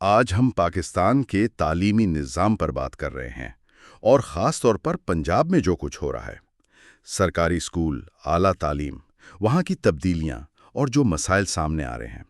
آج ہم پاکستان کے تعلیمی نظام پر بات کر رہے ہیں اور خاص طور پر پنجاب میں جو کچھ ہو رہا ہے۔ سرکاری اسکول، اعلیٰ تعلیم، وہاں کی تبدیلیاں اور جو مسائل سامنے آ رہے ہیں۔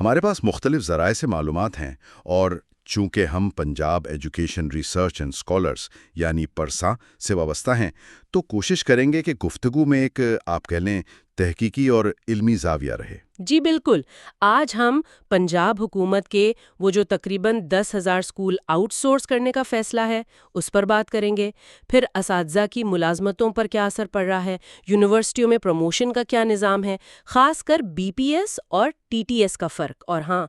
ہمارے پاس مختلف ذرائع سے معلومات ہیں اور چونکہ ہم Punjab education research and scholars یعنی پرساں سے وابستہ ہیں تو کوشش کریں گے کہ گفتگو میں ایک آپ کہہ لیں تحقیقی اور علمی زاویہ رہے۔ جی بالکل، آج ہم پنجاب حکومت کے وہ جو تقریباً 10,000 اسکول آؤٹ سورس کرنے کا فیصلہ ہے اس پر بات کریں گے، پھر اساتذہ کی ملازمتوں پر کیا اثر پڑ رہا ہے، یونیورسٹیوں میں پروموشن کا کیا نظام ہے، خاص کر بی پی ایس اور ٹی ٹی ایس کا فرق، اور ہاں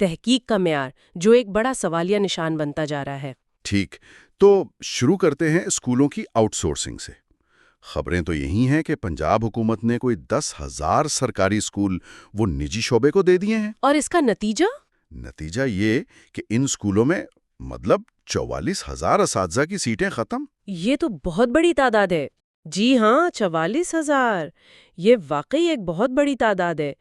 تحقیق کا معیار جو ایک بڑا سوالیہ نشان بنتا جا رہا ہے۔ ٹھیک، تو شروع کرتے ہیں اسکولوں کی آؤٹ سورسنگ سے۔ خبریں تو یہی ہیں کہ پنجاب حکومت نے کوئی 10,000 سرکاری اسکول وہ نجی شعبے کو دے دیے ہیں۔ اور اس کا نتیجہ؟ نتیجہ یہ کہ ان اسکولوں میں 44,000 اساتذہ کی سیٹیں ختم۔ یہ تو بہت بڑی تعداد ہے۔ جی ہاں، 44,000، یہ واقعی ایک بہت بڑی تعداد ہے۔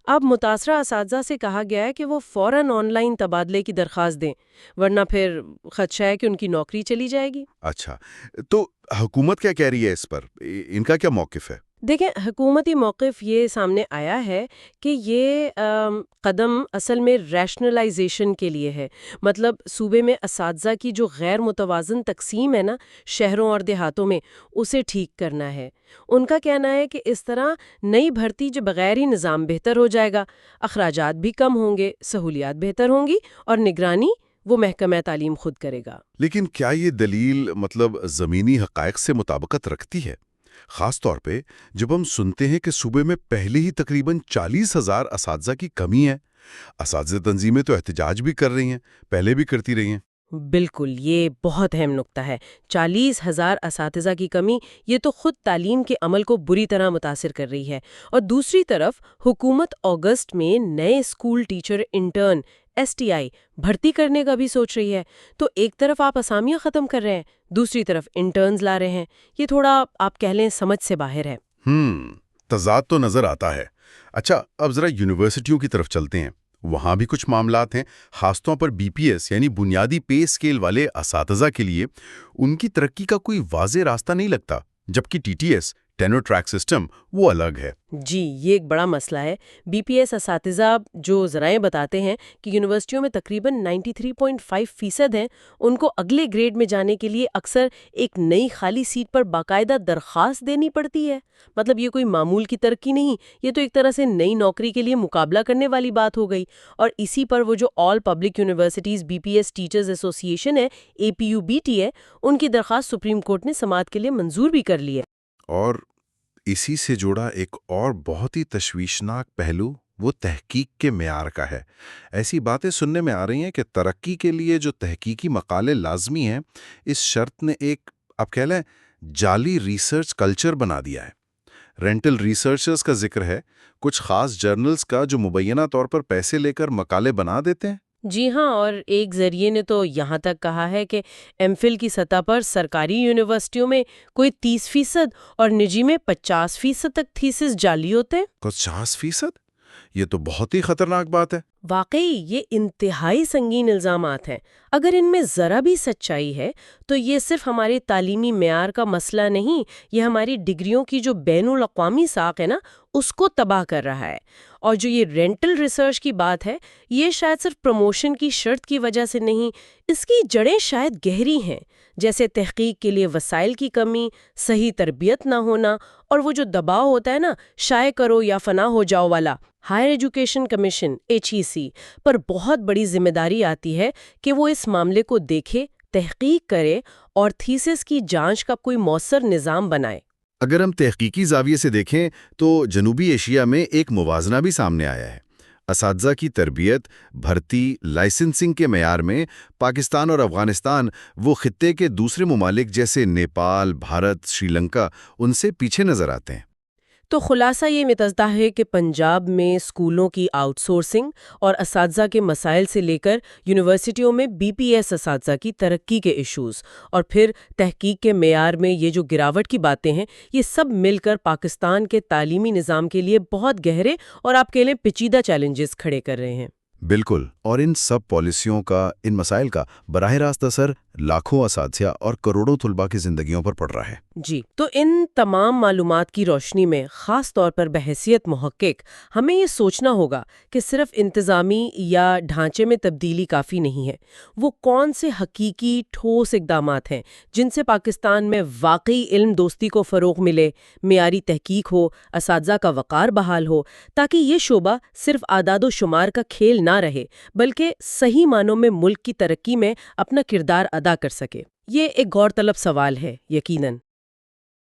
اب متاثرہ اساتذہ سے کہا گیا ہے کہ وہ فوراً آن لائن تبادلے کی درخواست دیں، ورنہ پھر خدشہ ہے کہ ان کی نوکری چلی جائے گی۔ اچھا، تو حکومت کیا کہہ رہی ہے اس پر؟ ان کا کیا موقف ہے؟ دیکھیں، حکومتی موقف یہ سامنے آیا ہے کہ یہ قدم اصل میں ریشنلائزیشن کے لیے ہے، مطلب صوبے میں اساتذہ کی جو غیر متوازن تقسیم ہے نا شہروں اور دیہاتوں میں، اسے ٹھیک کرنا ہے۔ ان کا کہنا ہے کہ اس طرح نئی بھرتی جو بغیر ہی نظام بہتر ہو جائے گا، اخراجات بھی کم ہوں گے، سہولیات بہتر ہوں گی اور نگرانی وہ محکمہ تعلیم خود کرے گا۔ لیکن کیا یہ دلیل زمینی حقائق سے مطابقت رکھتی ہے؟ خاص طور پہ جب ہم سنتے ہیں کہ صوبے میں پہلے ہی تقریباً 40,000 اساتذہ کی کمی ہے۔ اساتذہ تنظیمیں تو احتجاج بھی کر رہی ہیں، پہلے بھی کرتی رہی ہیں۔ بالکل، یہ بہت اہم نکتہ ہے۔ 40,000 اساتذہ کی کمی یہ تو خود تعلیم کے عمل کو بری طرح متاثر کر رہی ہے، اور دوسری طرف حکومت اگست میں نئے اسکول ٹیچر انٹرن STI بھرتی کرنے کا بھی سوچ رہی ہے۔ تو ایک طرف آپ اسامیاں ختم کر رہے ہیں، دوسری طرف انٹرنز لا رہے ہیں۔ یہ تھوڑا آپ کہہ لیں سمجھ سے باہر ہے۔ تضاد تو نظر آتا ہے۔ اچھا، اب ذرا یونیورسٹیوں کی طرف چلتے ہیں۔ وہاں بھی کچھ معاملات ہیں، خاص طور پر BPS یعنی بنیادی پے اسکیل والے اساتذہ کے لیے ان کی ترقی کا کوئی واضح راستہ نہیں لگتا، جبکہ TTS ٹینور ٹریک سسٹم وہ الگ ہے۔ جی، یہ ایک بڑا مسئلہ ہے۔ BPS اساتذہ جو ذرائع بتاتے ہیں کہ یونیورسٹیوں میں تقریباً 93.5% ہیں، ان کو اگلے گریڈ میں جانے کے لیے اکثر ایک نئی خالی سیٹ پر باقاعدہ درخواست دینی پڑتی ہے۔ مطلب یہ کوئی معمول کی ترقی نہیں، یہ تو ایک طرح سے نئی نوکری کے لیے مقابلہ کرنے والی بات ہو گئی۔ اور اسی پر وہ جو all public universities BPS teachers ایسوسی ایشن ہے، APUBT ہے، ان کی درخواست سپریم کورٹ نے سماعت کے لیے منظور بھی کر لی ہے۔ اور اسی سے جوڑا ایک اور بہت ہی تشویشناک پہلو وہ تحقیق کے معیار کا ہے۔ ایسی باتیں سننے میں آ رہی ہیں کہ ترقی کے لیے جو تحقیقی مقالے لازمی ہیں، اس شرط نے ایک آپ کہہ لیں جعلی ریسرچ کلچر بنا دیا ہے۔ رینٹل ریسرچرز کا ذکر ہے، کچھ خاص جرنلز کا جو مبینہ طور پر پیسے لے کر مقالے بنا دیتے ہیں۔ جی ہاں، اور ایک ذریعے نے تو یہاں تک کہا ہے کہ MPhil کی سطح پر سرکاری یونیورسٹیوں میں کوئی 30% اور نجی میں 50% تک تھیسس جعلی ہوتے ہیں۔ 50%؟ یہ تو بہت ہی خطرناک بات ہے۔ واقعی یہ انتہائی سنگین الزامات ہیں۔ اگر ان میں ذرا بھی سچائی ہے تو یہ صرف ہمارے تعلیمی معیار کا مسئلہ نہیں، یہ ہماری ڈگریوں کی جو بین الاقوامی ساکھ ہے نا اس کو تباہ کر رہا ہے۔ اور جو یہ رینٹل ریسرچ کی بات ہے، یہ شاید صرف پروموشن کی شرط کی وجہ سے نہیں، اس کی جڑیں شاید گہری ہیں، جیسے تحقیق کے لیے وسائل کی کمی، صحیح تربیت نہ ہونا، اور وہ جو دباؤ ہوتا ہے نا شائع کرو یا فنا ہو جاؤ والا۔ ہائر ایجوکیشن کمیشن HEC پر بہت بڑی ذمہ داری آتی ہے کہ وہ اس معاملے کو دیکھے، تحقیق کرے اور تھیسس کی جانچ کا کوئی مؤثر نظام بنائے۔ اگر ہم تحقیقی زاویے سے دیکھیں تو جنوبی ایشیا میں ایک موازنہ بھی سامنے آیا ہے۔ اساتذہ کی تربیت، بھرتی، لائسنسنگ کے معیار میں پاکستان اور افغانستان وہ خطے کے دوسرے ممالک جیسے نیپال، بھارت، سری لنکا ان سے پیچھے نظر آتے ہیں۔ تو خلاصہ یہ متضح ہے کہ پنجاب میں اسکولوں کی آؤٹ سورسنگ اور اساتذہ کے مسائل سے لے کر یونیورسٹیوں میں BPS اساتذہ کی ترقی کے ایشوز اور پھر تحقیق کے معیار میں یہ جو گراوٹ کی باتیں ہیں، یہ سب مل کر پاکستان کے تعلیمی نظام کے لیے بہت گہرے اور آپ کہہ لیں پیچیدہ چیلنجز کھڑے کر رہے ہیں۔ بالکل، اور ان سب پالیسیوں کا، ان مسائل کا براہ راست اثر لاکھوں اساتذہ اور کروڑوں طلباء کی زندگیوں پر پڑ رہا ہے۔ جی، تو ان تمام معلومات کی روشنی میں خاص طور پر بحیثیت محقق ہمیں یہ سوچنا ہوگا کہ صرف انتظامی یا ڈھانچے میں تبدیلی کافی نہیں ہے۔ وہ کون سے حقیقی ٹھوس اقدامات ہیں جن سے پاکستان میں واقعی علم دوستی کو فروغ ملے، معیاری تحقیق ہو، اساتذہ کا وقار بحال ہو، تاکہ یہ شعبہ صرف اعداد و شمار کا کھیل نہ رہے بلکہ صحیح معنوں میں ملک کی ترقی میں اپنا کردار ادا کر سکے۔ یہ ایک غور طلب سوال ہے، یقیناً۔